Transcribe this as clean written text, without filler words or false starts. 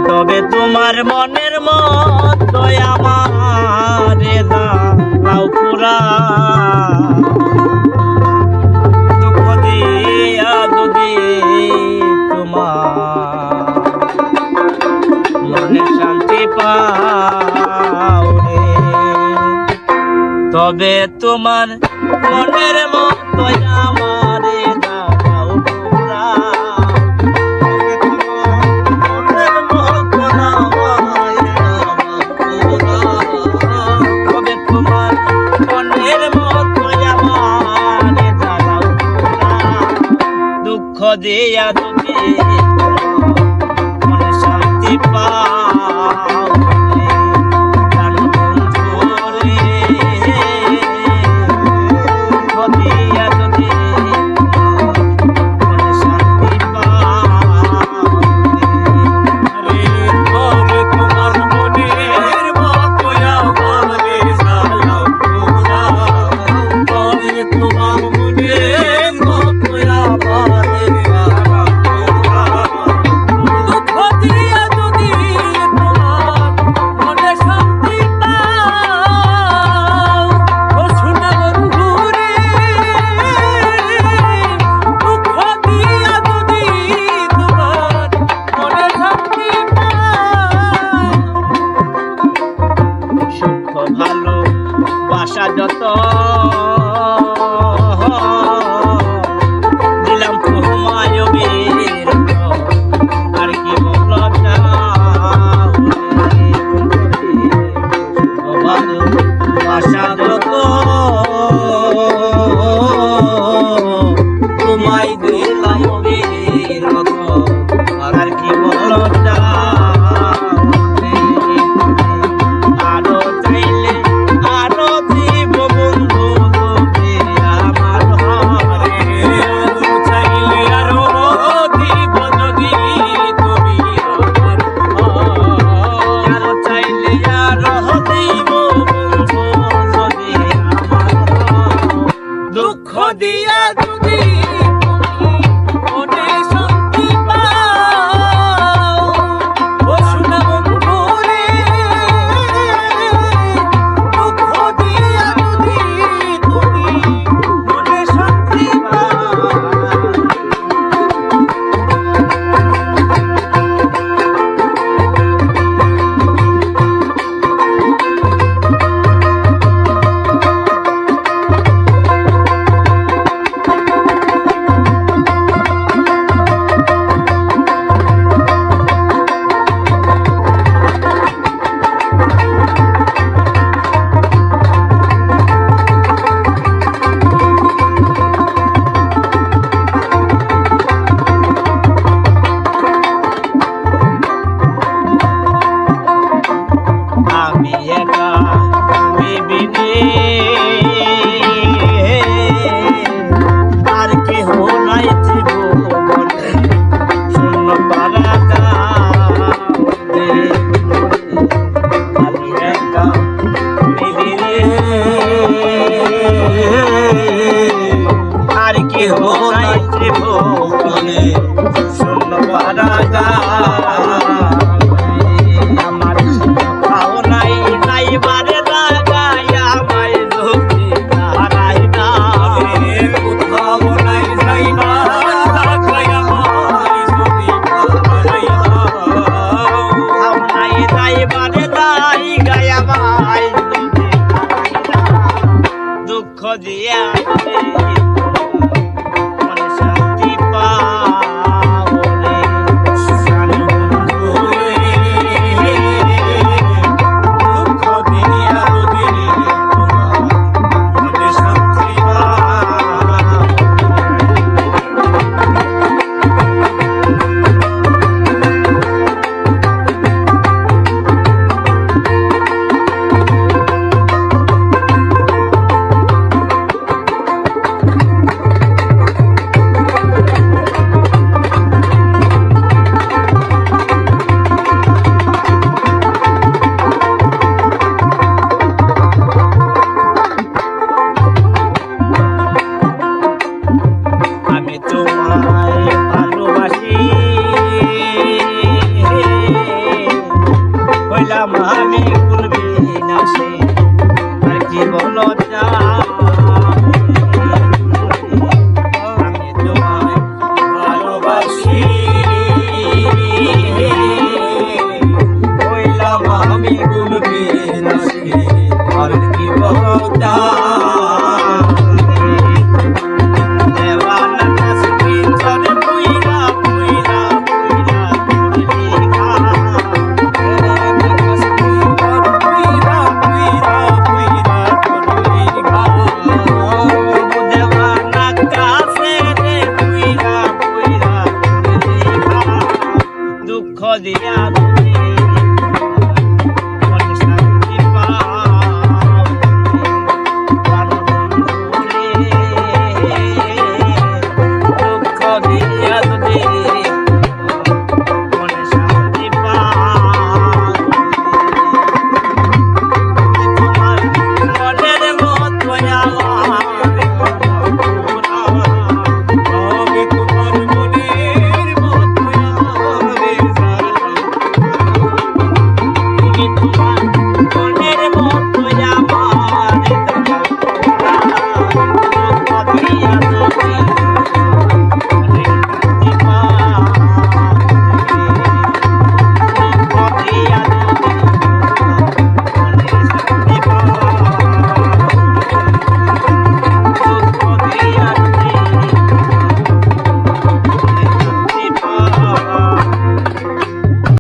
তবে তোমার মনের মতো আমারে দাও পুরা দুঃখ দিয়া যদি তোমার মনে শান্তি পাও রে, তবে তোমার মনের মতো আমারে দাও পুরা দিয়া যদি মনে শান্তি পাও প্রাণ বন্ধু রে, দুঃখ দিয়া যদি মনে শান্তি পাও রে, তবে তোমার মনের মতো আমারে দাও পুরা, তবে তোমার মনের মতো আমারে ভালো বাসা যত দিলাম তোমায় বীর, আর কি বলো ভালো বাসা যত তোমায় দিলাম বীর, আর কি বলো দিয়া যদি মনে শান্তি পাও, ও সোনা বন্ধু রে, দুঃখ দিয়া যদি তুমি মনে শান্তি পাও। আমি একা বিবিনে আর কেহ নাই জীবনে, শূন্য পারাটা আমি একা বিবিনে আর কেহ নাই জীবনে, শূন্য পারাটা দুঃখ দিয়া মনে শান্তি পাও রে, হইলাম আমি কুলবি নাসি আর কি বলো আমি তোমায় ভালোবাসি হইলাম আমি কুলবি নাসি আর কি বলো দুঃখ দিয়া